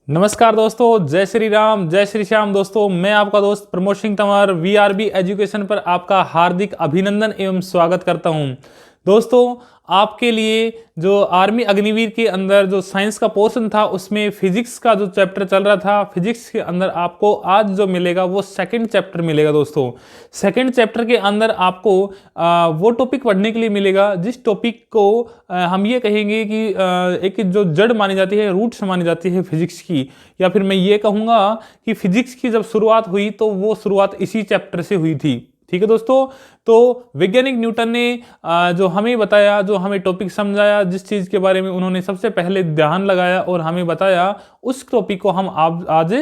नमस्कार दोस्तों, जय श्री राम, जय श्री श्याम। दोस्तों, मैं आपका दोस्त प्रमोद सिंह तंवर वीआरबी एजुकेशन पर आपका हार्दिक अभिनंदन एवं स्वागत करता हूं। दोस्तों, आपके लिए जो आर्मी अग्निवीर के अंदर जो साइंस का पोर्शन था उसमें फिजिक्स का जो चैप्टर चल रहा था, फिजिक्स के अंदर आपको आज जो मिलेगा वो सेकंड चैप्टर मिलेगा। दोस्तों, सेकंड चैप्टर के अंदर आपको वो टॉपिक पढ़ने के लिए मिलेगा जिस टॉपिक को हम ये कहेंगे कि एक जो जड़ मानी जाती है, रूट्स मानी जाती है फिजिक्स की, या फिर मैं ये कहूँगा कि फिजिक्स की जब शुरुआत हुई तो वो शुरुआत इसी चैप्टर से हुई थी। ठीक है दोस्तों, तो वैज्ञानिक न्यूटन ने जो हमें बताया, जो हमें टॉपिक समझाया, जिस चीज़ के बारे में उन्होंने सबसे पहले ध्यान लगाया और हमें बताया, उस टॉपिक को हम आज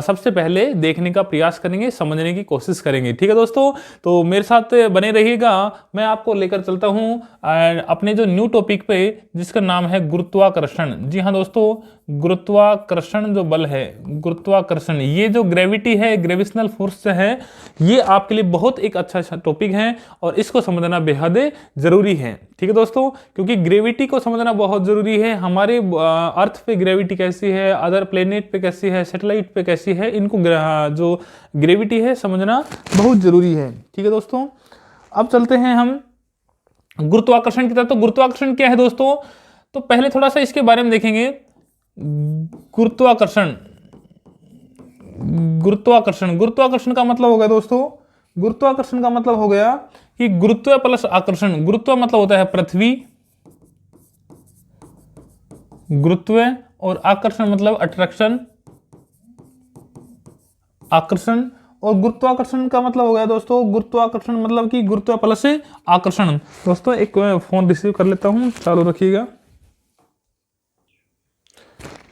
सबसे पहले देखने का प्रयास करेंगे, समझने की कोशिश करेंगे। ठीक है दोस्तों, तो मेरे साथ बने रहिएगा। मैं आपको लेकर चलता हूँ अपने जो न्यू टॉपिक पे, जिसका नाम है गुरुत्वाकर्षण। जी हाँ दोस्तों, गुरुत्वाकर्षण जो बल है, गुरुत्वाकर्षण, ये जो ग्रेविटी है, ग्रेविशनल फोर्स है, ये आपके लिए बहुत एक अच्छा टॉपिक है और इसको समझना बेहद जरूरी है। ठीक है दोस्तों, क्योंकि ग्रेविटी को समझना बहुत जरूरी है। हमारे अर्थ पे ग्रेविटी कैसी है, अदर प्लेनेट पे कैसी है, सैटेलाइट पे कैसी है, इनको जो ग्रेविटी है समझना बहुत जरूरी है। ठीक है दोस्तों, अब चलते हैं हम गुरुत्वाकर्षण की तरफ। तो गुरुत्वाकर्षण क्या है दोस्तों? तो पहले थोड़ा सा इसके बारे में देखेंगे। गुरुत्वाकर्षण, गुरुत्वाकर्षण, गुरुत्वाकर्षण का मतलब हो गया दोस्तों, गुरुत्वाकर्षण का मतलब हो गया कि गुरुत्व प्लस आकर्षण। गुरुत्व मतलब होता है पृथ्वी, गुरुत्व, और आकर्षण मतलब अट्रैक्शन, आकर्षण। और गुरुत्वाकर्षण का मतलब हो गया दोस्तों, गुरुत्वाकर्षण मतलब कि गुरुत्व प्लस आकर्षण। दोस्तों, एक फोन रिसीव कर लेता हूं, चालू रखिएगा।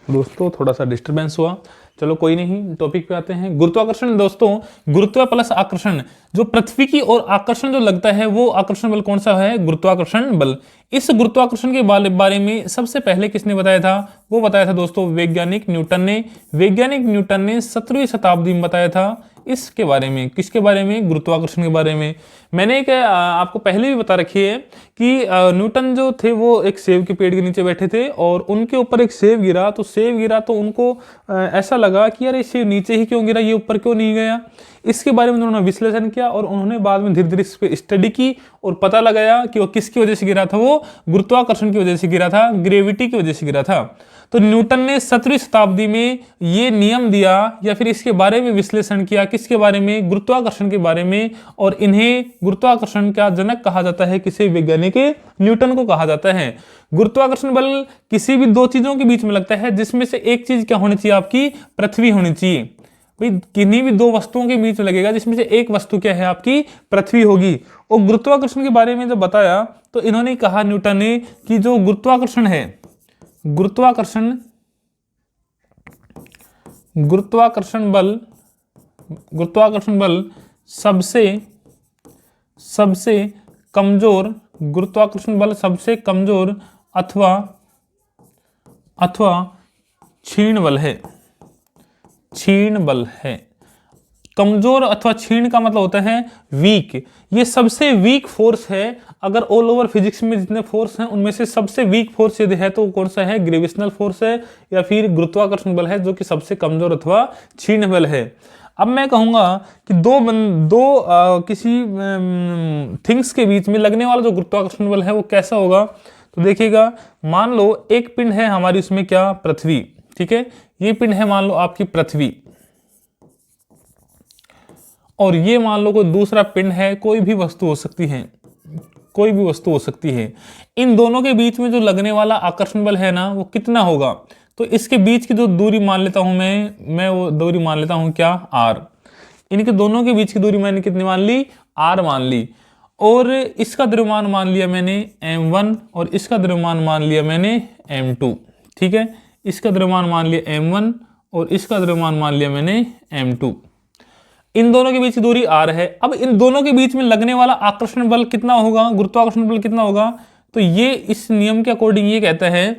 दोस्तों, थोड़ा सा डिस्टरबेंस हुआ, चलो कोई नहीं, टॉपिक पे आते हैं। गुरुत्वाकर्षण दोस्तों, गुरुत्व प्लस आकर्षण, जो पृथ्वी की ओर आकर्षण जो लगता है वो आकर्षण बल कौन सा है? गुरुत्वाकर्षण बल। इस गुरुत्वाकर्षण के बारे में सबसे पहले किसने बताया था? वो बताया था दोस्तों वैज्ञानिक न्यूटन ने। वैज्ञानिक न्यूटन ने 17वीं शताब्दी में बताया था इसके बारे में। किसके बारे में? गुरुत्वाकर्षण के बारे में। मैंने एक आपको पहले भी बता रखी है कि न्यूटन जो थे वो एक सेब के पेड़ के नीचे बैठे थे और उनके ऊपर एक सेब गिरा। तो सेब गिरा तो उनको ऐसा लगा कि यार ये सेब नीचे ही क्यों गिरा, ये ऊपर क्यों नहीं गया। इसके बारे में उन्होंने विश्लेषण किया और उन्होंने बाद में धीरे धीरे इस पर स्टडी की और पता लगाया कि वो किसकी वजह से गिरा था। वो गुरुत्वाकर्षण की वजह से गिरा था, ग्रेविटी की वजह से गिरा था। तो न्यूटन ने 17वीं शताब्दी में ये नियम दिया या फिर इसके बारे में विश्लेषण किया। किसके बारे में? गुरुत्वाकर्षण के बारे में। और इन्हें गुरुत्वाकर्षण का जनक कहा जाता है, किसी वैज्ञानिक न्यूटन को कहा जाता है। गुरुत्वाकर्षण बल किसी भी दो चीजों के बीच में लगता है, जिसमें से एक चीज क्या होनी चाहिए? आपकी पृथ्वी होनी चाहिए। भाई, किन्हीं भी दो वस्तुओं के बीच में लगेगा जिसमें से एक वस्तु क्या है? आपकी पृथ्वी होगी। और गुरुत्वाकर्षण के बारे में जब बताया तो इन्होंने कहा, न्यूटन ने, कि जो गुरुत्वाकर्षण है, गुरुत्वाकर्षण बल सबसे कमजोर, गुरुत्वाकर्षण बल सबसे कमजोर अथवा क्षीण बल है। क्षीण बल है। कमजोर अथवा क्षीण का मतलब होता है वीक। ये सबसे वीक फोर्स है। अगर ऑल ओवर फिजिक्स में जितने फोर्स हैं उनमें से सबसे वीक फोर्स यदि है तो कौन सा है? ग्रेविशनल फोर्स है या फिर गुरुत्वाकर्षण बल है, जो कि सबसे कमजोर अथवा क्षीण बल है। अब मैं कहूंगा कि किसी थिंग्स के बीच में लगने वाला जो गुरुत्वाकर्षण बल है वो कैसा होगा? तो देखिएगा, मान लो एक पिंड है हमारी, उसमें क्या? पृथ्वी। ठीक है, ये पिंड है मान लो आपकी पृथ्वी, और ये मान लो कोई दूसरा पिंड है, कोई भी वस्तु हो सकती है, कोई भी वस्तु हो सकती है। इन दोनों के बीच में जो लगने वाला आकर्षण बल है ना, वो कितना होगा? तो इसके बीच की जो दूरी मान लेता हूं मैं वो दूरी मान लेता हूं क्या? r। इनके दोनों के बीच की दूरी मैंने कितनी मान ली? r मान ली। और इसका द्रव्यमान मान लिया मैंने m1 और इसका द्रव्यमान मान लिया मैंने m2। ठीक है, इसका द्रव्यमान मान लिया m1 और इसका द्रव्यमान मान लिया मैंने m2। इन दोनों के बीच की दूरी r है। अब इन दोनों के बीच में लगने वाला आकर्षण बल कितना होगा? गुरुत्वाकर्षण बल कितना होगा? तो ये इस नियम के अकॉर्डिंग ये कहता है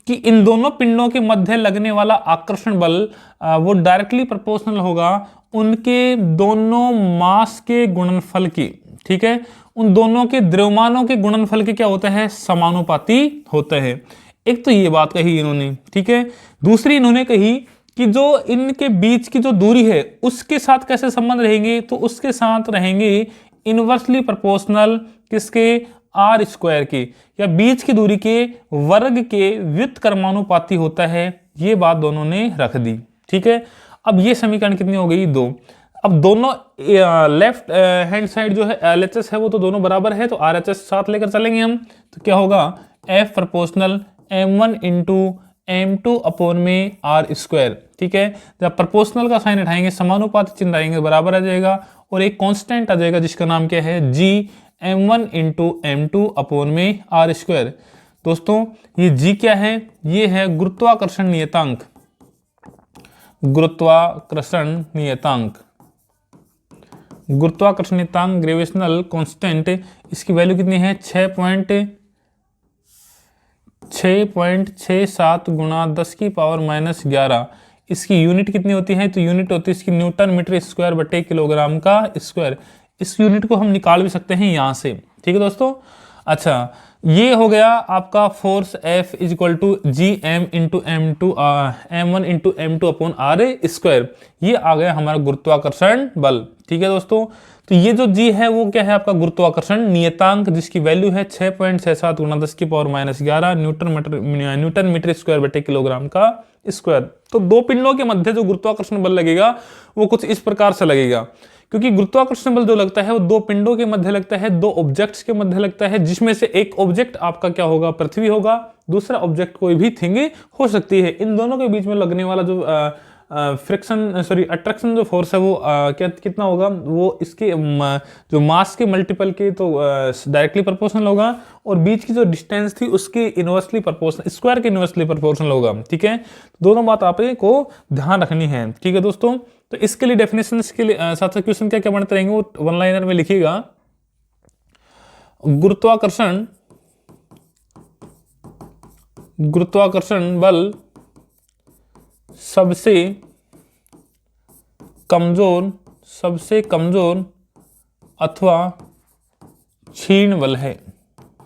कि इन दोनों पिंडों के मध्य लगने वाला आकर्षण बल वो डायरेक्टली प्रोपोर्शनल होगा उनके दोनों मास के गुणनफल की। ठीक है, उन दोनों के द्रव्यमानों के गुणनफल के क्या होता है? समानुपाती होता है। एक तो ये बात कही इन्होंने। ठीक है, दूसरी इन्होंने कही कि जो इनके बीच की जो दूरी है उसके साथ कैसे संबंध रहेंगे, तो उसके साथ रहेंगे इनवर्सली प्रोपोर्शनल किसके, आर स्क्वायर के, या बीच की दूरी के वर्ग के व्युत्क्रमानुपाती होता है। ये बात दोनों ने रख दी, ठीक है। अब ये समीकरण कितनी हो गई, 2। अब दोनों लेफ्ट हैंड साइड जो है LHS है वो तो दोनों बराबर है, तो RHS साथ लेकर चलेंगे हम, तो क्या होगा, F proportional M1 into M2 upon में R स्क्वायर, ठीक है। जब प्रोपोर्शनल का साइन हटाएंगे, समानुपाती चिन्ह आएंगे, बराबर आ जाएगा, और एक कांस्टेंट आ जाएगा जिसका नाम क्या है, G M1 into M2 upon में R स्क्वायर। दोस्तों ये G क्या है, ये है गुरुत्वाकर्षण नियतांक, गुरुत्वाकर्षण नियतांक, गुरुत्वाकर्षण नियतांक ग्रेविटेशनल कांस्टेंट। इसकी वैल्यू कितनी है, 6.67 गुणा 10 की पावर -11। इसकी यूनिट कितनी होती है, तो यूनिट होती है इसकी न्यूटन मीटर स्क्वायर बटे किलोग्राम का स्क्वायर। इस यूनिट को हम निकाल भी सकते हैं यहाँ से, ठीक है दोस्तों। अच्छा, ये हो गया आपका force F is equal to G M into M2 M1 into M2 upon R square. ये आ गया हमारा गुरुत्वाकर्षण बल, ठीक है दोस्तों। तो ये जो G है वो क्या है, आपका गुरुत्वाकर्षण नियतांक, जिसकी वैल्यू है 6.67 गुणा 10 की पावर -11 न्यूटन मीटर स्क्वायर बटे किलोग्राम का स्क्वायर। तो दो पिंडों के मध्य जो गुरुत्वाकर्षण बल लगेगा वो कुछ इस प्रकार से लगेगा, क्योंकि गुरुत्वाकर्षण बल जो लगता है वो दो पिंडों के मध्य लगता है, दो ऑब्जेक्ट्स के मध्य लगता है, जिसमें से एक ऑब्जेक्ट आपका क्या होगा, पृथ्वी होगा, दूसरा ऑब्जेक्ट कोई भी थिंग हो सकती है। इन दोनों के बीच में लगने वाला जो अट्रैक्शन जो फोर्स है वो कितना होगा, वो इसके जो मास के मल्टीपल के तो डायरेक्टली प्रोपोर्शनल होगा, और बीच की जो डिस्टेंस थी उसके इनवर्सली प्रोपोर्शनल, स्क्वायर के इनवर्सली प्रोपोर्शनल होगा, ठीक है। दोनों बात आपको ध्यान रखनी है, ठीक है दोस्तों। तो इसके लिए डेफिनेशन के लिए साथ साथ क्वेश्चन क्या क्या बनते रहेंगे वो वन लाइनर में लिखिएगा। गुरुत्वाकर्षण बल सबसे कमजोर अथवा क्षीण बल है,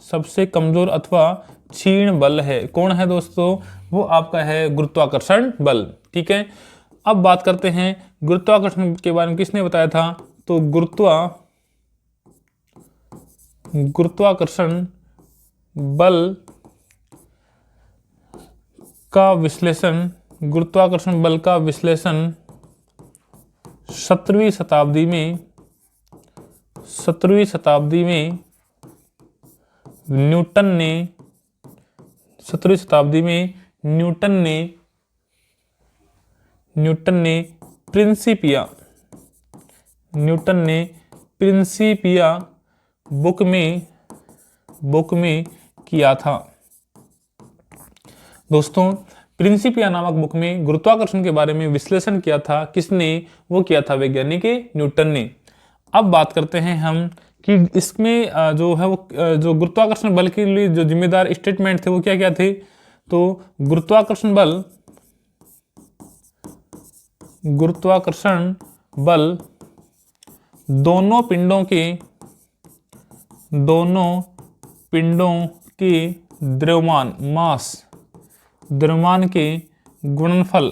सबसे कमजोर अथवा क्षीण बल है। कौन है दोस्तों, वो आपका है गुरुत्वाकर्षण बल, ठीक है। अब बात करते हैं गुरुत्वाकर्षण के बारे में, किसने बताया था, तो गुरुत्वाकर्षण बल का विश्लेषण, गुरुत्वाकर्षण बल का विश्लेषण 17वीं शताब्दी में न्यूटन ने प्रिंसिपिया बुक में किया था। दोस्तों प्रिंसिपिया नामक बुक में गुरुत्वाकर्षण के बारे में विश्लेषण किया था, किसने, वो किया था वैज्ञानिक न्यूटन ने। अब बात करते हैं हम कि इसमें जो है वो जो गुरुत्वाकर्षण बल के लिए जो जिम्मेदार स्टेटमेंट थे वो क्या क्या थे, तो गुरुत्वाकर्षण बल दोनों पिंडों के द्रव्यमान के गुणनफल,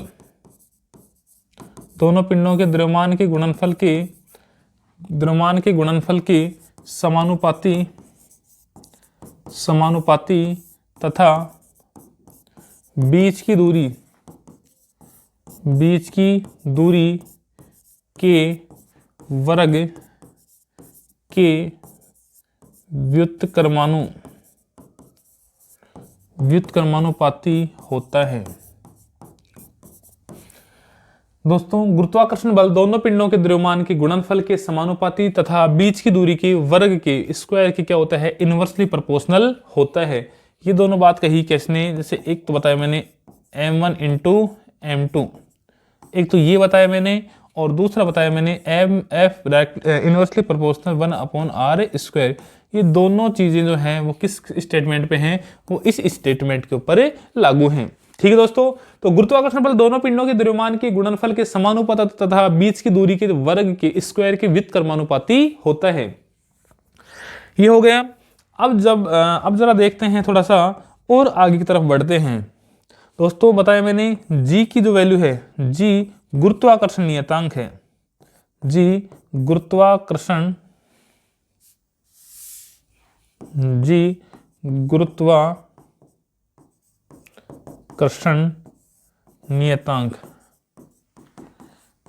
दोनों पिंडों के द्रव्यमान के गुणनफल के समानुपाती तथा बीच की दूरी के वर्ग के व्युत्क्रमानुपाती होता है। दोस्तों गुरुत्वाकर्षण बल दोनों पिंडों के द्रव्यमान के गुणनफल के समानुपाती तथा बीच की दूरी के वर्ग के स्क्वायर के क्या होता है, इनवर्सली प्रोपोर्शनल होता है। ये दोनों बात कही किसने, जैसे एक तो बताया मैंने M1 इंटू M2, एक तो ये बताया मैंने, और दूसरा बताया मैंने MF inversely proportional 1/r square. ये दोनों चीजें जो हैं वो किस स्टेटमेंट पे हैं, वो इस स्टेटमेंट के ऊपर लागू हैं, ठीक है दोस्तों। तो गुरुत्वाकर्षण बल दोनों पिंडों के द्रव्यमान के गुणनफल के समानुपाती तथा बीच की दूरी के वर्ग के स्क्वायर के व्युत्क्रमानुपाती होता है। ये हो गया। अब जरा देखते हैं, थोड़ा सा और आगे की तरफ बढ़ते हैं। दोस्तों बताया मैंने जी की जो वैल्यू है, जी गुरुत्वाकर्षण नियतांक है, जी गुरुत्वाकर्षण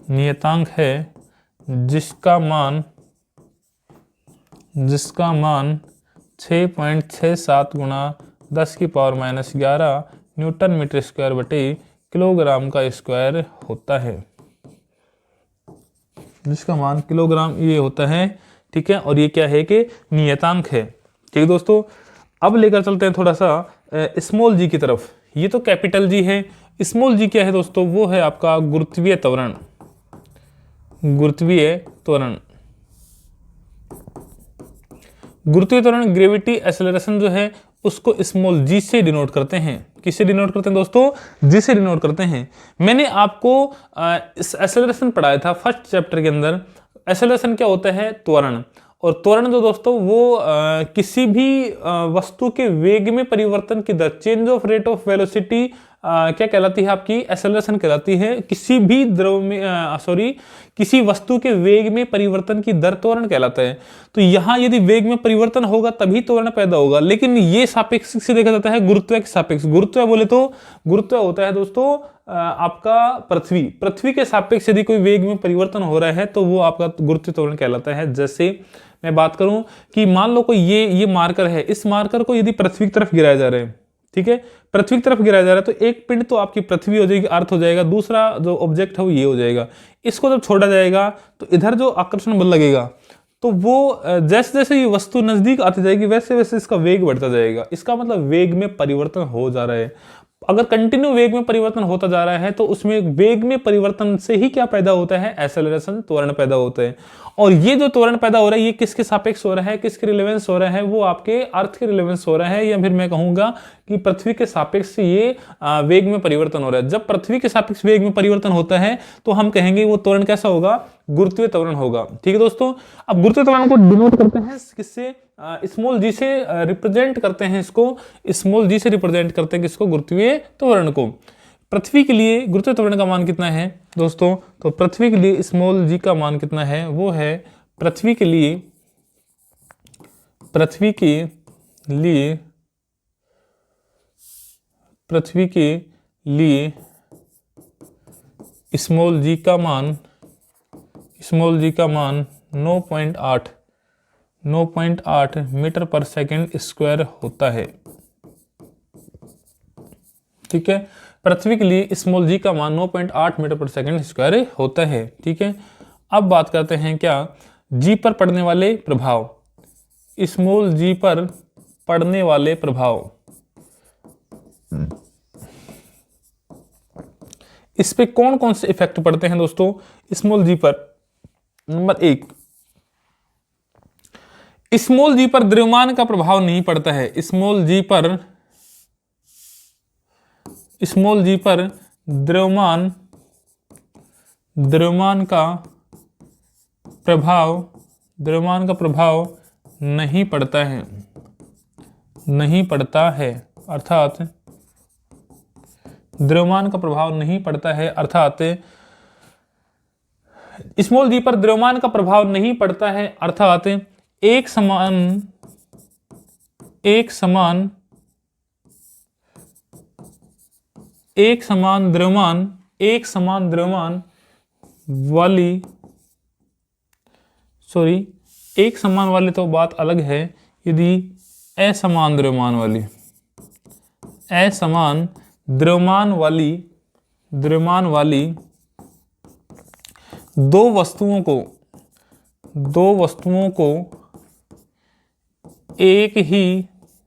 नियतांक है जिसका मान 6.67 गुणा 10⁻⁻11 न्यूटन मीटर स्क्वायर बटे किलोग्राम का स्क्वायर होता है, जिसका मान किलोग्राम ये होता है। ठीक है, और ये क्या है कि नियतांक है। ठीक है दोस्तों, अब लेकर चलते हैं थोड़ा सा स्मॉल जी की तरफ। ये तो कैपिटल जी है, स्मॉल जी क्या है दोस्तों, वो है आपका गुरुत्वीय त्वरण। गुरुत्वीय त्वरण ग्रेविटी एक्सेलरेशन जो है उसको स्मॉल जी से डिनोट करते हैं। किससे डिनोट करते हैं दोस्तों? जी से डिनोट करते हैं। मैंने आपको एक्सेलरेशन पढ़ाया था फर्स्ट चैप्टर के अंदर। एक्सेलरेशन क्या होता है? त्वरण। और त्वरण जो दोस्तों वो किसी भी वस्तु के वेग में परिवर्तन की दर, change of rate of velocity क्या कहलाती है? आपकी एक्सेलरेशन कहलाती है। किसी भी द्रव में किसी वस्तु के वेग में परिवर्तन की दर त्वरण कहलाता है। तो यहां यदि वेग में परिवर्तन होगा तभी त्वरण पैदा होगा, लेकिन ये सापेक्ष से देखा जाता है गुरुत्व के सापेक्ष। गुरुत्व बोले तो गुरुत्व होता है दोस्तों आपका पृथ्वी के सापेक्ष यदि कोई वेग में परिवर्तन हो रहा है तो वो आपका गुरुत्व त्वरण कहलाता है। जैसे मैं बात करूं कि मान लो कोई ये मार्कर है, इस मार्कर को यदि पृथ्वी की तरफ गिराया जा रहा है, ठीक है, पृथ्वी की तरफ गिराया जा रहा है, तो एक पिंड तो आपकी पृथ्वी हो जाएगी, अर्थ हो जाएगा, दूसरा जो ऑब्जेक्ट है वो ये हो जाएगा। इसको जब छोड़ा जाएगा तो इधर जो आकर्षण बल लगेगा तो वो जैसे जैसे ये वस्तु नजदीक आती जाएगी वैसे वैसे इसका वेग बढ़ता जाएगा। इसका मतलब वेग में परिवर्तन हो जा रहा है। अगर कंटिन्यू वेग में परिवर्तन होता जा रहा है तो उसमें वेग में परिवर्तन से ही क्या पैदा होता है? एक्सेलरेशन, त्वरण पैदा होता है। और ये जो त्वरण पैदा हो रहा है ये किसके सापेक्ष हो रहा है, किसके रिलेवेंस हो रहा है? वो आपके अर्थ के रिलेवेंस हो रहा है, या फिर मैं कहूंगा कि पृथ्वी के सापेक्ष से ये वेग में परिवर्तन हो रहा है। जब पृथ्वी के सापेक्ष वेग में परिवर्तन होता है तो हम कहेंगे वो त्वरण कैसा होगा? गुरुत्वीय त्वरण होगा। ठीक है दोस्तों, अब गुरुत्वीय त्वरण को डिनोट करते हैं किससे? स्मॉल जी से रिप्रेजेंट करते हैं इसको। स्मॉल जी से रिप्रेजेंट करते हैं किसको? गुरुत्वीय त्वरण को। पृथ्वी के लिए गुरुत्वीय त्वरण का मान कितना है दोस्तों? तो पृथ्वी के लिए स्मॉल जी का मान कितना है? वो है पृथ्वी के लिए स्मॉल जी का मान 9.8 मीटर पर सेकंड स्क्वायर होता है। ठीक है, पृथ्वी के लिए स्मॉल जी का मान 9.8 मीटर पर सेकंड स्क्वायर होता है। ठीक है, अब बात करते हैं क्या? जी पर पड़ने वाले प्रभाव। स्मॉल जी पर पड़ने वाले प्रभाव, इस पे कौन कौन से इफेक्ट पड़ते हैं दोस्तों स्मॉल जी पर? नंबर 1, स्मॉल जी पर द्रव्यमान का प्रभाव नहीं पड़ता है। स्मॉल जी पर द्रव्यमान का प्रभाव नहीं पड़ता है, अर्थात द्रव्यमान का प्रभाव नहीं पड़ता है, अर्थात स्मॉल जी पर द्रव्यमान का प्रभाव नहीं पड़ता है, अर्थात एक समान द्रव्यमान वाली तो बात अलग है। यदि असमान द्रव्यमान वाली दो वस्तुओं को एक ही ऊंचाई से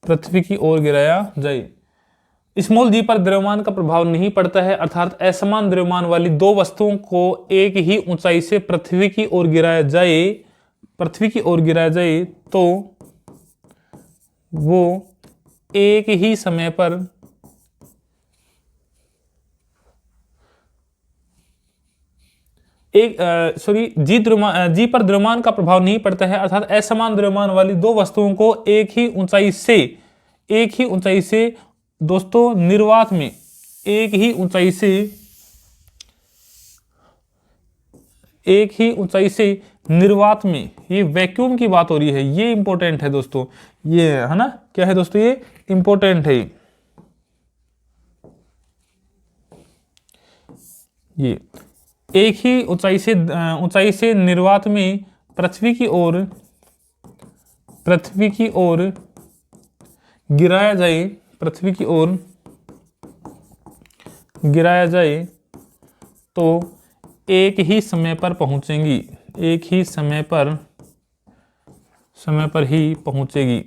पृथ्वी की ओर गिराया जाए, स्मॉल जी पर द्रव्यमान का प्रभाव नहीं पड़ता है, अर्थात असमान द्रव्यमान वाली दो वस्तुओं को एक ही ऊंचाई से पृथ्वी की ओर गिराया जाए तो वो एक ही समय पर जी पर द्रव्यमान का प्रभाव नहीं पड़ता है, अर्थात असमान द्रव्यमान वाली दो वस्तुओं को एक ही ऊंचाई से दोस्तों निर्वात में एक ही ऊंचाई से निर्वात में, ये वैक्यूम की बात हो रही है, ये इंपॉर्टेंट है दोस्तों, ये है ना, क्या है दोस्तों, ये इंपॉर्टेंट है। ये एक ही ऊंचाई से निर्वात में पृथ्वी की ओर गिराया जाए तो एक ही समय पर ही पहुंचेगी।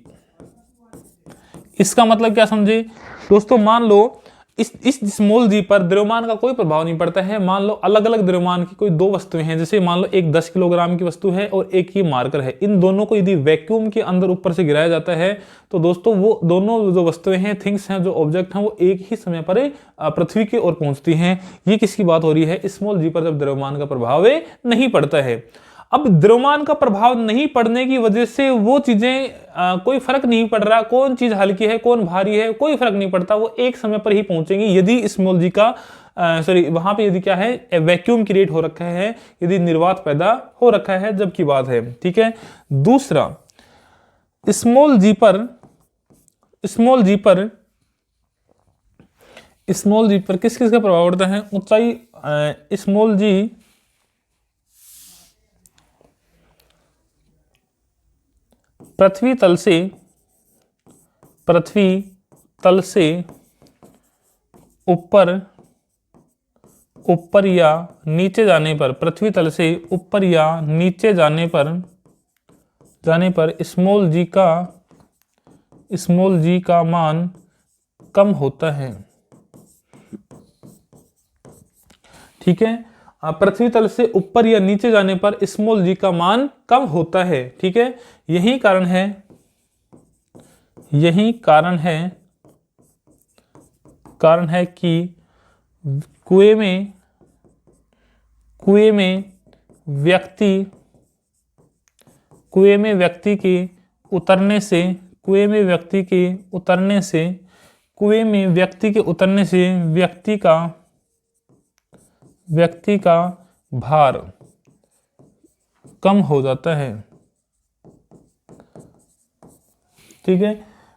इसका मतलब क्या समझे दोस्तों, मान लो इस स्मॉल जी पर द्रव्यमान का कोई प्रभाव नहीं पड़ता है। मान लो अलग अलग द्रव्यमान की कोई दो वस्तुएं हैं, जैसे मान लो एक 10 किलोग्राम की वस्तु है और एक ही मार्कर है। इन दोनों को यदि वैक्यूम के अंदर ऊपर से गिराया जाता है तो दोस्तों वो दोनों जो वस्तुएं हैं, थिंग्स हैं, जो ऑब्जेक्ट हैं, वो एक ही समय पर पृथ्वी की ओर पहुंचती हैं। ये किसकी बात हो रही है, स्मॉल जी पर जब द्रव्यमान का प्रभाव नहीं पड़ता है। अब द्रव्यमान का प्रभाव नहीं पड़ने की वजह से वो चीजें कोई फर्क नहीं पड़ रहा, कौन चीज हल्की है कौन भारी है, कोई फर्क नहीं पड़ता, वो एक समय पर ही पहुंचेंगी यदि स्मॉल जी का वहां पे यदि क्या है, वैक्यूम क्रिएट हो रखा है, यदि निर्वात पैदा हो रखा है, जब की बात है। ठीक है। दूसरा, स्मॉल जी पर किस किस का प्रभाव पड़ता है, ऊंचाई, स्मॉल जी पृथ्वी तल से ऊपर या नीचे जाने पर, पृथ्वी तल से ऊपर या नीचे जाने पर स्मॉल जी का मान कम होता है। ठीक है, पृथ्वी तल से ऊपर या नीचे जाने पर स्मॉल जी का मान कम होता है। ठीक है, यही कारण है कि कुएं में व्यक्ति के उतरने से व्यक्ति का भार कम हो जाता है। ठीक है,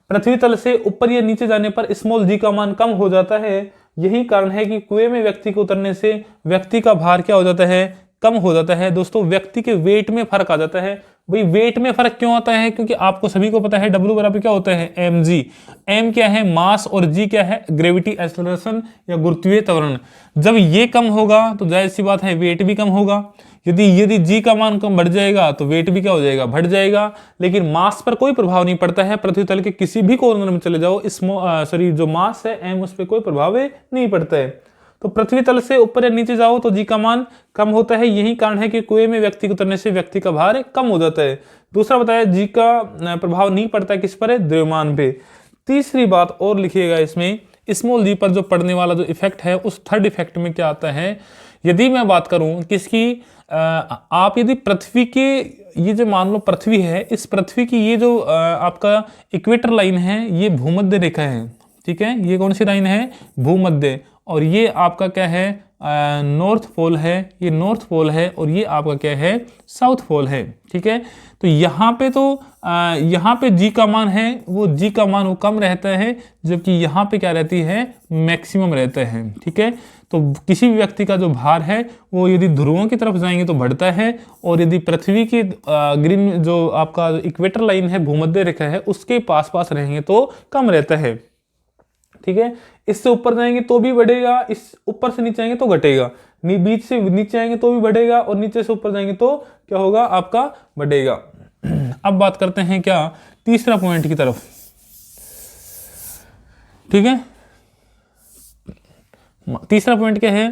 पृथ्वी तल से ऊपर या नीचे जाने पर स्मॉल जी का मान कम हो जाता है। यही कारण है कि कुएं में व्यक्ति को उतरने से व्यक्ति का भार क्या हो जाता है, कम हो जाता है। दोस्तों, व्यक्ति के वेट में फर्क आ जाता है। भाई वेट में फर्क क्यों आता है, क्योंकि आपको सभी को पता है W बराबर क्या होता है, mg। m क्या है, मास, और g क्या है, ग्रेविटी एक्सेलरेशन या गुरुत्वीय त्वरण। जब ये कम होगा तो जाहिर सी बात है वेट भी कम होगा। यदि g का मान कम बढ़ जाएगा तो वेट भी क्या हो जाएगा, बढ़ जाएगा। लेकिन मास पर कोई प्रभाव नहीं पड़ता है। पृथ्वी तल के किसी भी कॉर्नर में चले जाओ, जो मास है m, उस पर कोई प्रभाव नहीं पड़ता है। तो पृथ्वी तल से ऊपर या नीचे जाओ तो जी का मान कम होता है। यही कारण है कि कुएं में व्यक्ति को उतरने से व्यक्ति का भार कम हो जाता है। दूसरा बताया, जी का प्रभाव नहीं पड़ता किस पर, द्रव्यमान पे। तीसरी बात और लिखिएगा इसमें, स्मॉल जी पर जो पड़ने वाला जो इफेक्ट है, उस थर्ड इफेक्ट में क्या आता है। यदि मैं बात करूं किसकी, आप यदि पृथ्वी के, ये जो मान लो पृथ्वी है, इस पृथ्वी की ये जो आपका इक्वेटर लाइन है, ये भूमध्य रेखा है। ठीक है, ये कौन सी लाइन है, भूमध्य। और ये आपका क्या है, नॉर्थ पोल है, ये नॉर्थ पोल है, और ये आपका क्या है, साउथ पोल है। ठीक है, तो यहाँ पे जी का मान है, वो जी का मान वो कम रहता है, जबकि यहाँ पे क्या रहती है, मैक्सिमम रहता है। ठीक है, तो किसी भी व्यक्ति का जो भार है वो यदि ध्रुवों की तरफ जाएंगे तो बढ़ता है, और यदि पृथ्वी की ग्रीन जो आपका इक्वेटर लाइन है, भूमध्य रेखा है, उसके पास रहेंगे तो कम रहता है। ठीक है, इससे ऊपर जाएंगे तो भी बढ़ेगा, इस ऊपर से नीचे आएंगे तो घटेगा, बीच से नीचे आएंगे तो भी बढ़ेगा, और नीचे से ऊपर जाएंगे तो क्या होगा, आपका बढ़ेगा। अब बात करते हैं क्या, तीसरा पॉइंट की तरफ। ठीक है, तीसरा पॉइंट क्या है,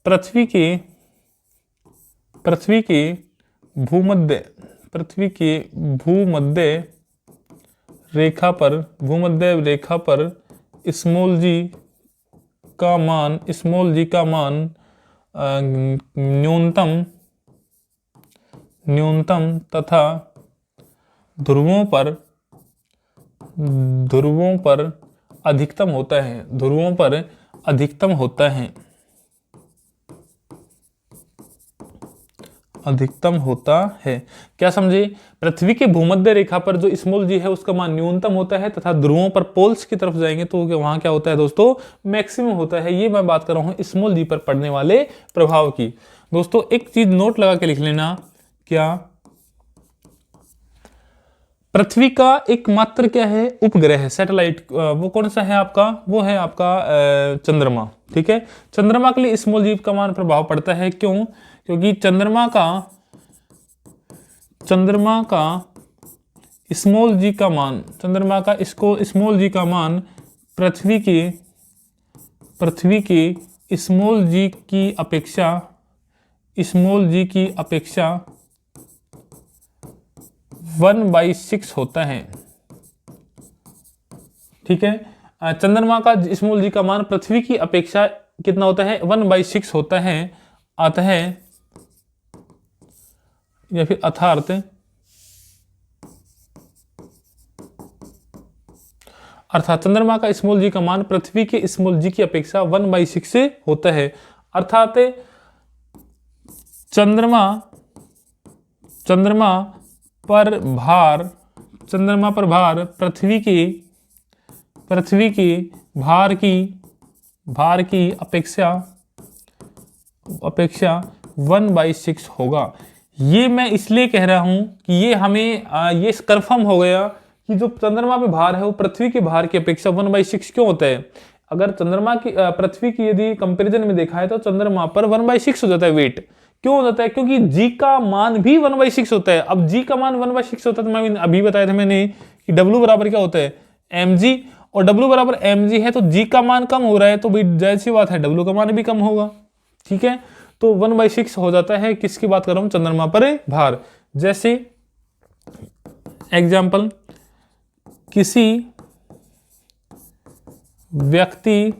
पृथ्वी के भूमध्य रेखा पर, भूमध्य रेखा पर स्मॉल जी का मान, स्मॉल जी का मान न्यूनतम तथा ध्रुवों पर अधिकतम होता है, ध्रुवों पर अधिकतम होता है, अधिकतम होता है। क्या समझे? पृथ्वी के भूमध्य रेखा पर जो स्मॉल जी है उसका मान न्यूनतम होता है तथा ध्रुवों पर पोल्स की तरफ जाएंगे तो वहां क्या होता है दोस्तों? मैक्सिमम होता है। ये मैं बात कर रहा हूं स्मॉल जी पर पड़ने वाले प्रभाव की। दोस्तों एक चीज नोट लगा के लिख लेना, क्या पृथ्वी का एकमात्र क्या है? उपग्रह है, सैटेलाइट। वो कौन सा है आपका? वो है आपका चंद्रमा। ठीक है, चंद्रमा के लिए स्मॉल जी का मान प्रभाव पड़ता है। क्यों? क्योंकि चंद्रमा का स्मॉल जी का मान, चंद्रमा का इसको स्मॉल जी का मान पृथ्वी की स्मॉल जी की अपेक्षा 1/6 होता है। ठीक है, चंद्रमा का स्मॉल जी का मान पृथ्वी की अपेक्षा कितना होता है? 1/6 होता है, आता है या फिर अर्थात चंद्रमा का स्मॉल जी का मान पृथ्वी के स्मॉल जी की अपेक्षा 1/6 से होता है। अर्थात चंद्रमा पर भार पृथ्वी के भार की अपेक्षा 1/6 होगा। ये मैं इसलिए कह रहा हूं कि ये हमें ये कंफर्म हो गया कि जो चंद्रमा पे भार है वो पृथ्वी के भार की अपेक्षा 1/6 क्यों होता है। अगर चंद्रमा की पृथ्वी की यदि कंपैरिजन में देखा है तो चंद्रमा पर 1/6 हो जाता है वेट। क्यों हो जाता है? क्योंकि जी का मान भी 1/6 होता है। अब जी का मान 1/6 होता है तो मैं अभी बताया था मैंने कि डब्ल्यू बराबर क्या होता है? mg, और डब्ल्यू बराबर mg है तो जी का मान कम हो रहा है तो भाई जाहिर सी बात है डब्ल्यू का मान भी कम होगा। ठीक है, तो 1/6 हो जाता है। किसकी बात कर रहा हूं? चंद्रमा पर भार। जैसे एग्जाम्पल, किसी व्यक्ति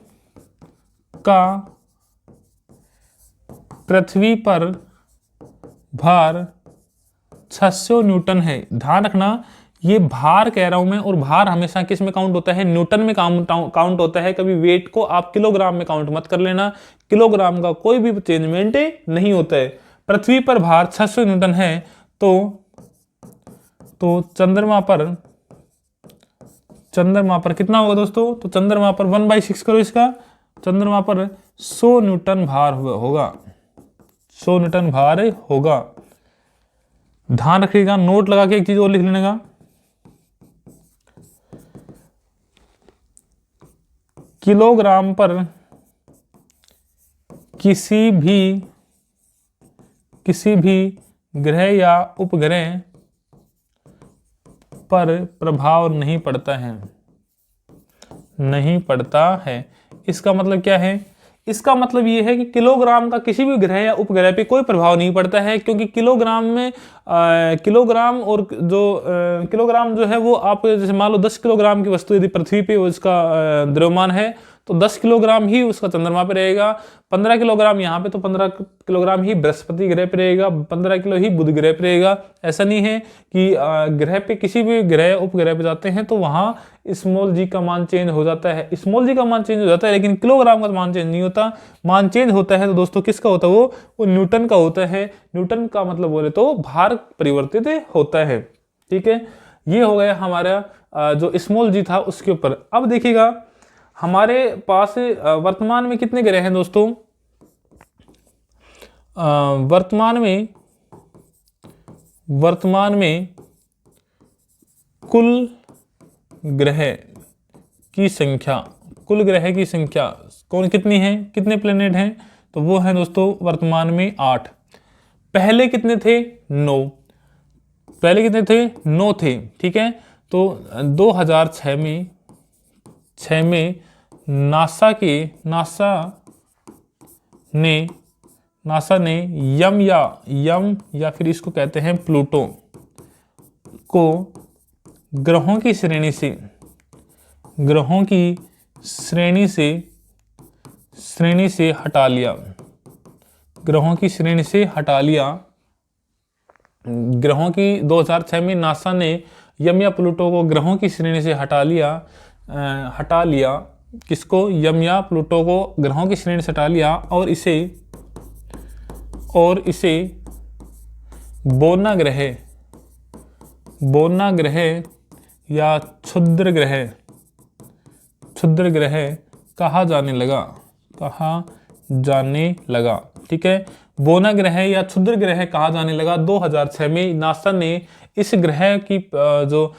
का पृथ्वी पर भार 600 न्यूटन है। ध्यान रखना ये भार कह रहा हूं मैं, और भार हमेशा किस में काउंट होता है? न्यूटन में काउंट होता है। कभी वेट को आप किलोग्राम में काउंट मत कर लेना, किलोग्राम का कोई भी चेंजमेंट नहीं होता है। पृथ्वी पर भार 600 न्यूटन है तो चंद्रमा पर कितना होगा दोस्तों? तो चंद्रमा पर 1/6 करो इसका, चंद्रमा पर 100 न्यूटन भार होगा, 100 न्यूटन भार होगा। ध्यान रखिएगा, नोट लगा के एक चीज और लिख लेने का, किलोग्राम पर किसी भी ग्रह या उपग्रह पर प्रभाव नहीं पड़ता है। इसका मतलब क्या है? इसका मतलब ये है कि किलोग्राम का किसी भी ग्रह या उपग्रह पे कोई प्रभाव नहीं पड़ता है, क्योंकि किलोग्राम में किलोग्राम जो है वो आप जैसे मान लो 10 किलोग्राम की वस्तु यदि पृथ्वी पे उसका द्रव्यमान है तो 10 किलोग्राम ही उसका चंद्रमा पे रहेगा, 15 किलोग्राम यहाँ पे तो 15 किलोग्राम ही बृहस्पति ग्रह पे रहेगा, 15 किलो ही बुध ग्रह पे रहेगा। ऐसा नहीं है कि ग्रह पे किसी भी ग्रह उपग्रह पे जाते हैं तो वहाँ स्मॉल जी का मान चेंज हो जाता है। स्मॉल जी का मान चेंज हो जाता है लेकिन किलोग्राम का मान चेंज नहीं होता। मान चेंज होता है तो दोस्तों किसका होता है? वो न्यूटन का होता है। न्यूटन का मतलब बोले तो भार परिवर्तित होता है। ठीक है, ये हो गया हमारा जो स्मॉल जी था उसके ऊपर। अब देखिएगा हमारे पास वर्तमान में कितने ग्रह हैं दोस्तों? वर्तमान में कुल ग्रह की संख्या कितनी है? कितने प्लेनेट हैं? तो वो है दोस्तों वर्तमान में 8। पहले कितने थे? 9। पहले कितने थे? 9 थे। ठीक है, तो 2006 में नासा ने यम या फिर इसको कहते हैं प्लूटो को ग्रहों की श्रेणी से हटा लिया। ग्रहों की श्रेणी से हटा लिया। ग्रहों की 2006 में नासा ने यम या प्लूटो को ग्रहों की श्रेणी से हटा लिया। किसको? यम या प्लूटो को ग्रहों की श्रेणी से हटा लिया और इसे बोना ग्रह या क्षुद्र ग्रह कहा जाने लगा। ठीक है, बोना ग्रह या क्षुद्र ग्रह कहा जाने लगा। 2006 में नासा ने इस ग्रह की जो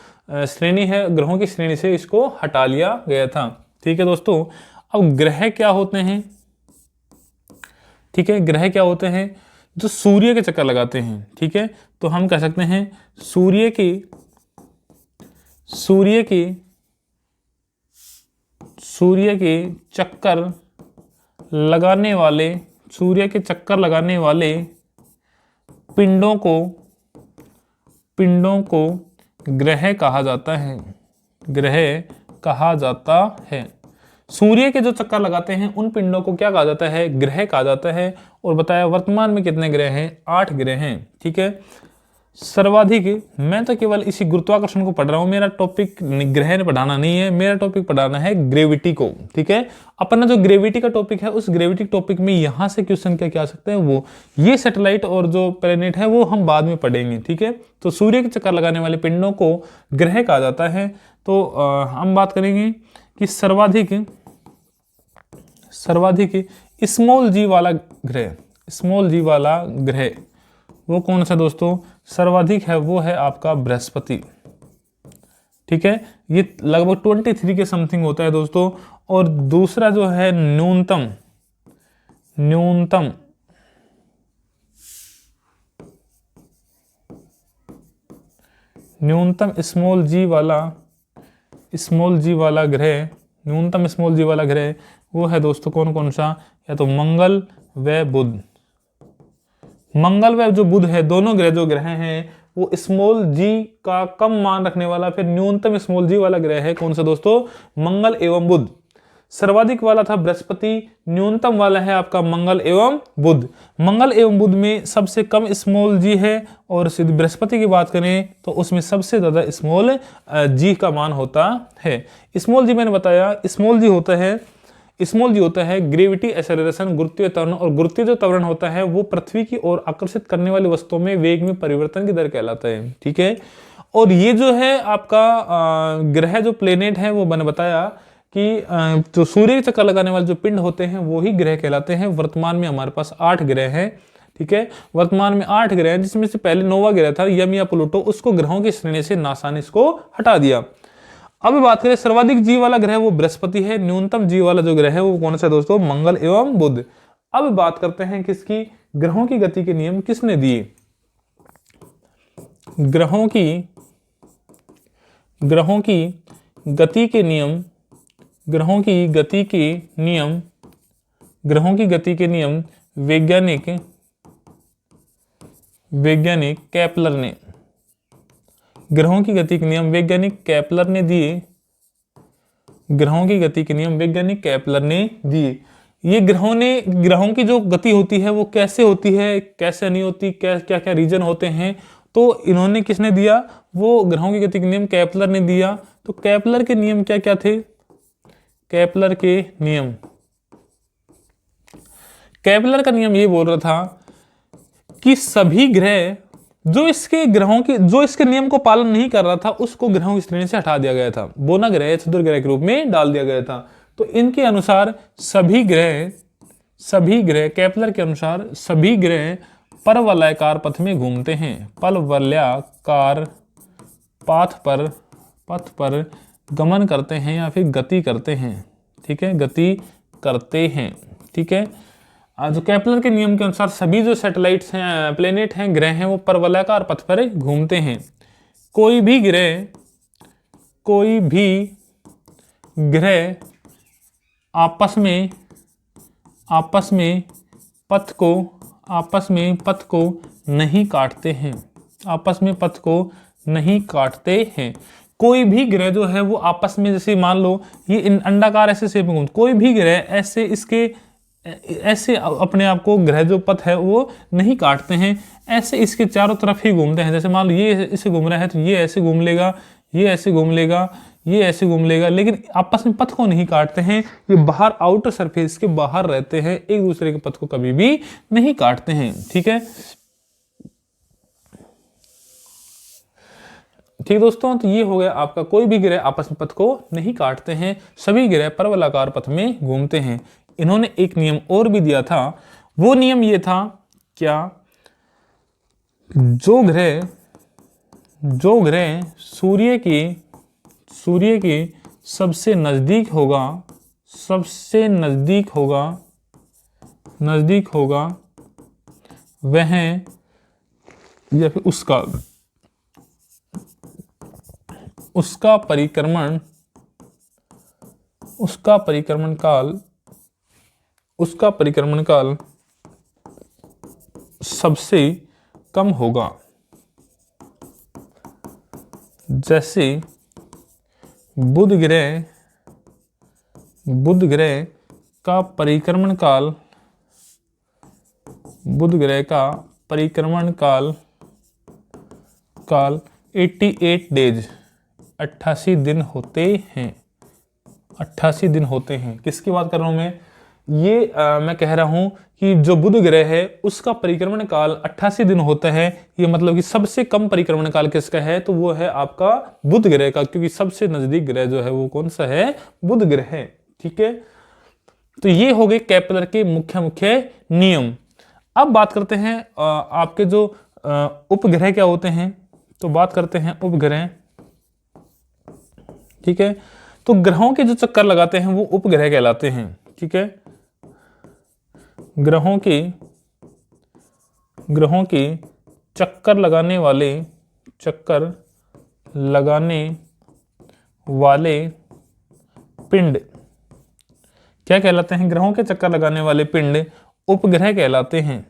श्रेणी है, ग्रहों की श्रेणी से इसको हटा लिया गया था। ठीक है दोस्तों, अब ग्रह क्या होते हैं? ठीक है, ग्रह क्या होते हैं? जो सूर्य के चक्कर लगाते हैं। ठीक है, तो हम कह सकते हैं सूर्य के चक्कर लगाने वाले पिंडों को ग्रह कहा जाता है। सूर्य के जो चक्कर लगाते हैं उन पिंडों को क्या कहा जाता है? ग्रह कहा जाता है। और बताया वर्तमान में कितने ग्रह हैं? 8 ग्रह हैं। ठीक है, सर्वाधिक, मैं तो केवल इसी गुरुत्वाकर्षण को पढ़ रहा हूं, मेरा टॉपिक ग्रह ने पढ़ाना नहीं है, मेरा टॉपिक पढ़ाना है ग्रेविटी को। ठीक है, अपना जो ग्रेविटी का टॉपिक है, उस ग्रेविटी टॉपिक में यहां से क्वेश्चन क्या आ सकते हैं, वो ये सैटेलाइट और जो प्लेनेट है वो हम बाद में पढ़ेंगे। ठीक है, तो सूर्य के चक्कर लगाने वाले पिंडों को ग्रह कहा जाता है। तो हम बात करेंगे कि सर्वाधिक स्मॉल जी वाला ग्रह वो कौन सा दोस्तों? सर्वाधिक है वो है आपका बृहस्पति। ठीक है, ये लगभग 23 के समथिंग होता है दोस्तों। और दूसरा जो है न्यूनतम स्मॉल जी वाला ग्रह वो है दोस्तों कौन सा? या तो मंगल व बुध। मंगल व जो बुध है, दोनों ग्रह जो ग्रह हैं वो स्मॉल जी का कम मान रखने वाला, फिर न्यूनतम स्मॉल जी वाला ग्रह है। कौन सा दोस्तों? मंगल एवं बुध। सर्वाधिक वाला था बृहस्पति, न्यूनतम वाला है आपका मंगल एवं बुध। मंगल एवं बुध में सबसे कम स्मॉल जी है, और बृहस्पति की बात करें तो उसमें सबसे ज्यादा स्मॉल जी का मान होता है। स्मॉल जी मैंने बताया, स्मॉल जी होता है ग्रेविटी एक्सेलरेशन, गुरुत्वीय त्वरण। और गुरुत्वीय जो त्वरण होता है वो पृथ्वी की ओर आकर्षित करने वाली वस्तुओं में वेग में परिवर्तन की दर कहलाता है। ठीक है, और ये जो है आपका ग्रह जो प्लेनेट है वो मैंने बताया कि जो सूर्य के चक्कर लगाने वाले जो पिंड होते हैं वो ही ग्रह कहलाते हैं। वर्तमान में हमारे पास 8 ग्रह हैं। ठीक है, वर्तमान में 8 ग्रह हैं, जिसमें से पहले 9वां ग्रह था यम या प्लूटो, उसको ग्रहों की श्रेणी से नासा ने इसको हटा दिया। अब बात करें सर्वाधिक जी वाला ग्रह वो बृहस्पति है, न्यूनतम जी वाला जो ग्रह है वो कौन सा दोस्तों? मंगल एवं बुध। अब बात करते हैं किसकी? ग्रहों की गति के नियम किसने दिए? ग्रहों की गति के नियम वैज्ञानिक केपलर ने। ग्रहों की गति के नियम वैज्ञानिक केपलर ने दिए। ये ग्रहों की जो गति होती है वो कैसे होती है, कैसे नहीं होती, क्या क्या रीजन होते हैं, तो इन्होंने किसने दिया? वो ग्रहों की गति के नियम केपलर ने दिया। तो केपलर के नियम क्या क्या थे? केपलर का नियम ये बोल रहा था कि सभी ग्रह जो इसके नियम को पालन नहीं कर रहा था उसको ग्रहों की श्रेणी से हटा दिया गया था, बोना ग्रह, क्षुद्र ग्रह के रूप में डाल दिया गया था। तो इनके अनुसार सभी ग्रह केपलर के अनुसार सभी ग्रह परवलयाकार पथ में घूमते हैं। परवलयाकार पथ पर गमन करते हैं या फिर गति करते हैं। ठीक है, गति करते हैं। ठीक है, जो केपलर के नियम के अनुसार सभी जो सैटेलाइट्स हैं, प्लेनेट हैं, ग्रह हैं, वो परवलयाकार पथ पर घूमते हैं। कोई भी ग्रह आपस में पथ को नहीं काटते हैं। कोई भी ग्रह जो है वो आपस में, जैसे मान लो ये अंडाकार ऐसे शेप में घूमते, कोई भी ग्रह ऐसे इसके ऐसे अपने आप को ग्रह जो पथ है वो नहीं काटते हैं, ऐसे इसके चारों तरफ ही घूमते हैं। जैसे मान लो ये इसे घूम रहा है तो ये ऐसे घूम लेगा, ये ऐसे घूम लेगा, ये ऐसे घूम लेगा, लेकिन आपस में पथ को नहीं काटते हैं। ये बाहर आउटर सरफेस के बाहर रहते हैं, एक दूसरे के पथ को कभी भी नहीं काटते हैं। ठीक है, ठीक दोस्तों, तो ये हो गया आपका, कोई भी ग्रह आपस में पथ को नहीं काटते हैं, सभी ग्रह परवलयाकार पथ में घूमते हैं। इन्होंने एक नियम और भी दिया था, वो नियम ये था क्या, जो ग्रह सूर्य के सबसे नजदीक होगा वह या फिर उसका परिक्रमण काल सबसे कम होगा। जैसे बुध ग्रह का परिक्रमण काल 88 डेज 88 दिन होते हैं। 88 दिन होते हैं। किसकी बात कर रहा हूं मैं? मैं कह रहा हूं कि जो बुध ग्रह है उसका परिक्रमण काल 88 दिन होता है। ये मतलब कि सबसे कम परिक्रमण काल किसका है? तो वो है आपका बुध ग्रह का, क्योंकि सबसे नजदीक ग्रह जो है वो कौन सा है? बुध ग्रह है। ठीक है, तो ये हो गए केपलर के मुख्य नियम। अब बात करते हैं आपके जो उपग्रह क्या होते हैं, तो बात करते हैं उपग्रह। ठीक है, तो ग्रहों के जो चक्कर लगाते हैं वो उपग्रह कहलाते हैं। ठीक है, ग्रहों की चक्कर लगाने वाले पिंड क्या कहलाते हैं? ग्रहों के चक्कर लगाने वाले पिंड उपग्रह कहलाते हैं।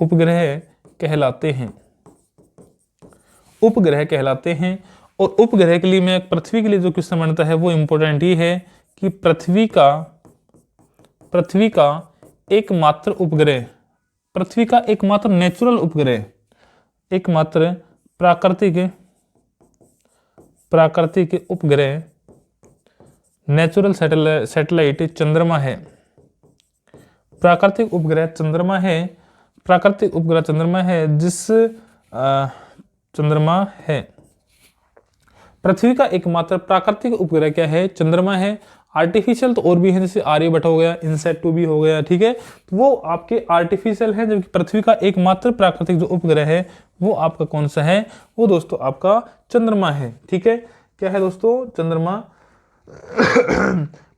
उपग्रह कहलाते हैं। और उपग्रह के लिए मैं पृथ्वी के लिए जो क्वेश्चन बनता है वो इंपॉर्टेंट ही है कि पृथ्वी का एकमात्र उपग्रह, पृथ्वी का एकमात्र नेचुरल उपग्रह, एकमात्र प्राकृतिक उपग्रह, नेचुरल सैटेलाइट चंद्रमा है। प्राकृतिक उपग्रह चंद्रमा है, जिस चंद्रमा है। पृथ्वी का एकमात्र प्राकृतिक उपग्रह क्या है? चंद्रमा है। आर्टिफिशियल तो और भी है, जैसे आर्यभट्ट हो गया, इनसैट 2 भी हो गया। ठीक है, तो वो आपके आर्टिफिशियल है, जबकि पृथ्वी का एकमात्र प्राकृतिक जो उपग्रह है वो आपका कौन सा है? वो दोस्तों आपका चंद्रमा है। ठीक है, क्या है दोस्तों? चंद्रमा।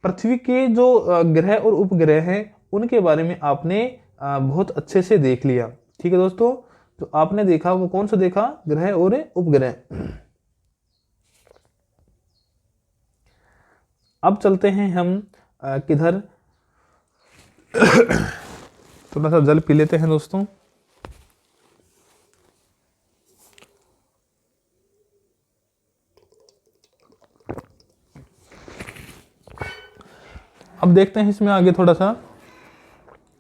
पृथ्वी के जो ग्रह और उपग्रह हैं उनके बारे में आपने बहुत अच्छे से देख लिया। ठीक है दोस्तों, तो आपने देखा वो कौन सा देखा? ग्रह और उपग्रह। अब चलते हैं हम किधर? थोड़ा सा जल पी लेते हैं दोस्तों। अब देखते हैं इसमें आगे थोड़ा सा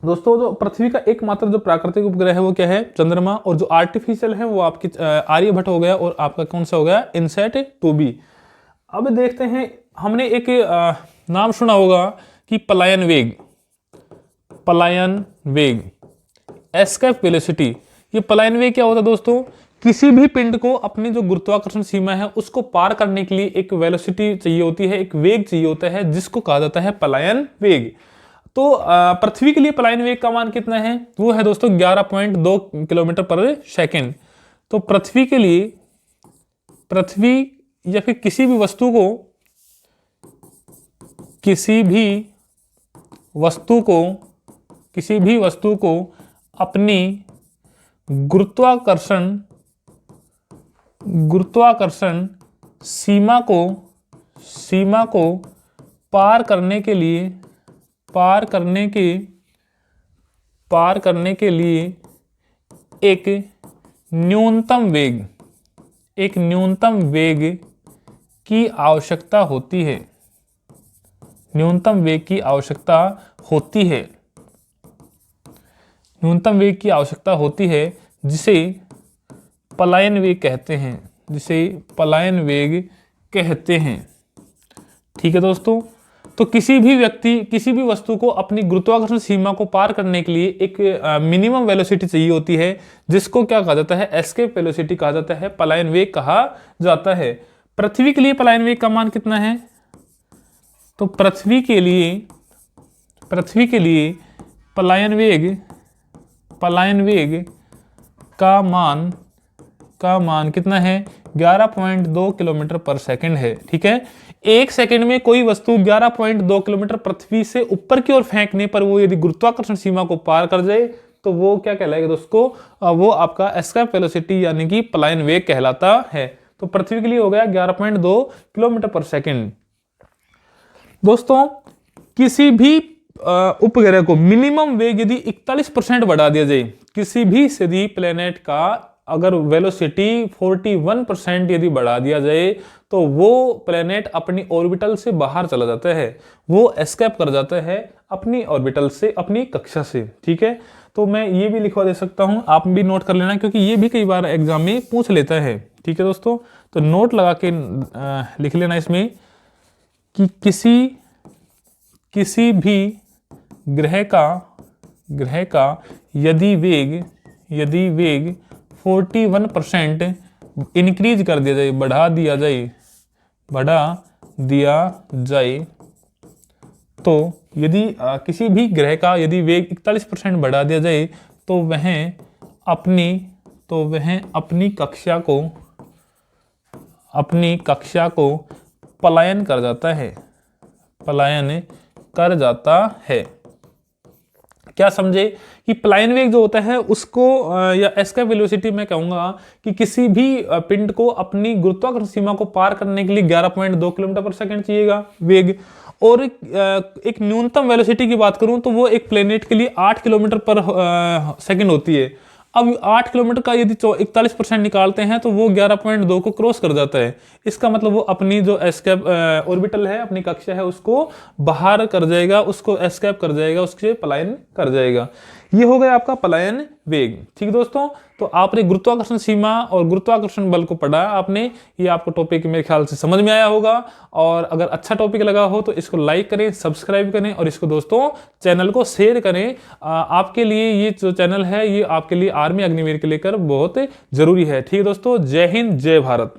दोस्तों। जो पृथ्वी का एकमात्र जो प्राकृतिक उपग्रह है वो क्या है? चंद्रमा। और जो आर्टिफिशियल है वो आपकी आर्यभट्ट हो गया, और आपका कौन सा हो गया? INSAT 2B। अब देखते हैं, हमने एक नाम सुना होगा कि पलायन वेग, एस्केप वेलोसिटी। ये पलायन वेग क्या होता है दोस्तों? किसी भी पिंड को अपनी जो गुरुत्वाकर्षण सीमा है उसको पार करने के लिए एक वेलोसिटी चाहिए होती है, एक वेग चाहिए होता है, जिसको कहा जाता है पलायन वेग। तो पृथ्वी के लिए पलायन वेग का मान कितना है? वो है दोस्तों 11.2 किलोमीटर पर सेकेंड। तो पृथ्वी के लिए, पृथ्वी या फिर किसी भी वस्तु को अपनी गुरुत्वाकर्षण सीमा को पार करने के लिए एक न्यूनतम एक न्यूनतम वेग की आवश्यकता होती है, न्यूनतम वेग की आवश्यकता होती है, न्यूनतम वेग की आवश्यकता होती है, जिसे पलायन वेग कहते हैं, जिसे पलायन वेग कहते हैं। ठीक है दोस्तों, तो किसी भी व्यक्ति किसी भी वस्तु को अपनी गुरुत्वाकर्षण सीमा को पार करने के लिए एक मिनिमम वेलोसिटी चाहिए होती है, जिसको क्या कहा जाता है, एस्केप वेलोसिटी कहा जाता है, पलायन वेग कहा जाता है। पृथ्वी के लिए पलायन वेग का मान कितना है? तो पृथ्वी के लिए पलायन वेग का मान कितना है? 11.2 किलोमीटर पर सेकंड है। ठीक है, एक सेकंड में कोई वस्तु 11.2 किलोमीटर पृथ्वी से ऊपर की ओर फेंकने पर वो यदि गुरुत्वाकर्षण सीमा को पार कर जाए तो वो क्या कहलाएगा दोस्तों? वो आपका एस्केप वेलोसिटी यानी कि पलायन वेग कहलाता है। तो पृथ्वी के लिए हो गया 11.2 किलोमीटर पर सेकंड। दोस्तों, किसी भी उपग्रह को मिनिमम वेग यदि 41% बढ़ा दिया जाए, किसी भी यदि प्लेनेट का अगर वेलोसिटी 41% यदि बढ़ा दिया जाए तो वो प्लेनेट अपनी ऑर्बिटल से बाहर चला जाता है, वो एस्केप कर जाता है अपनी ऑर्बिटल से, अपनी कक्षा से। ठीक है, तो मैं ये भी लिखवा दे सकता हूं, आप भी नोट कर लेना क्योंकि ये भी कई बार एग्जाम में पूछ लेता है। ठीक है दोस्तों, तो नोट लगा के लिख लेना इसमें कि किसी भी ग्रह का यदि वेग 41% इंक्रीज कर दिया जाए, बढ़ा दिया जाए, तो यदि किसी भी ग्रह का यदि वेग 41% बढ़ा दिया जाए तो वह अपनी कक्षा को पलायन कर जाता है। क्या समझे कि पलायन वेग जो होता है उसको या एस्केप वेलोसिटी मैं कहूंगा कि किसी भी पिंड को अपनी गुरुत्वाकर्षण सीमा को पार करने के लिए 11.2 किलोमीटर पर सेकंड चाहिएगा वेग। और एक न्यूनतम वेलोसिटी की बात करूं तो वो एक प्लेनेट के लिए 8 किलोमीटर पर सेकंड होती है। अब 8 किलोमीटर का यदि 41% निकालते हैं तो वो 11.2 को क्रॉस कर जाता है। इसका मतलब वो अपनी जो एस्केप ऑर्बिटल है, अपनी कक्षा है, उसको बाहर कर जाएगा, उसको एस्केप कर जाएगा, उसके पलायन कर जाएगा। ये हो गया आपका पलायन वेग। ठीक दोस्तों, तो आपने गुरुत्वाकर्षण सीमा और गुरुत्वाकर्षण बल को पढ़ा आपने, ये आपको टॉपिक मेरे ख्याल से समझ में आया होगा। और अगर अच्छा टॉपिक लगा हो तो इसको लाइक करें, सब्सक्राइब करें और इसको दोस्तों चैनल को शेयर करें। आपके लिए ये जो चैनल है ये आपके लिए आर्मी अग्निवीर के लेकर बहुत जरूरी है। ठीक है दोस्तों, जय हिंद, जय भारत।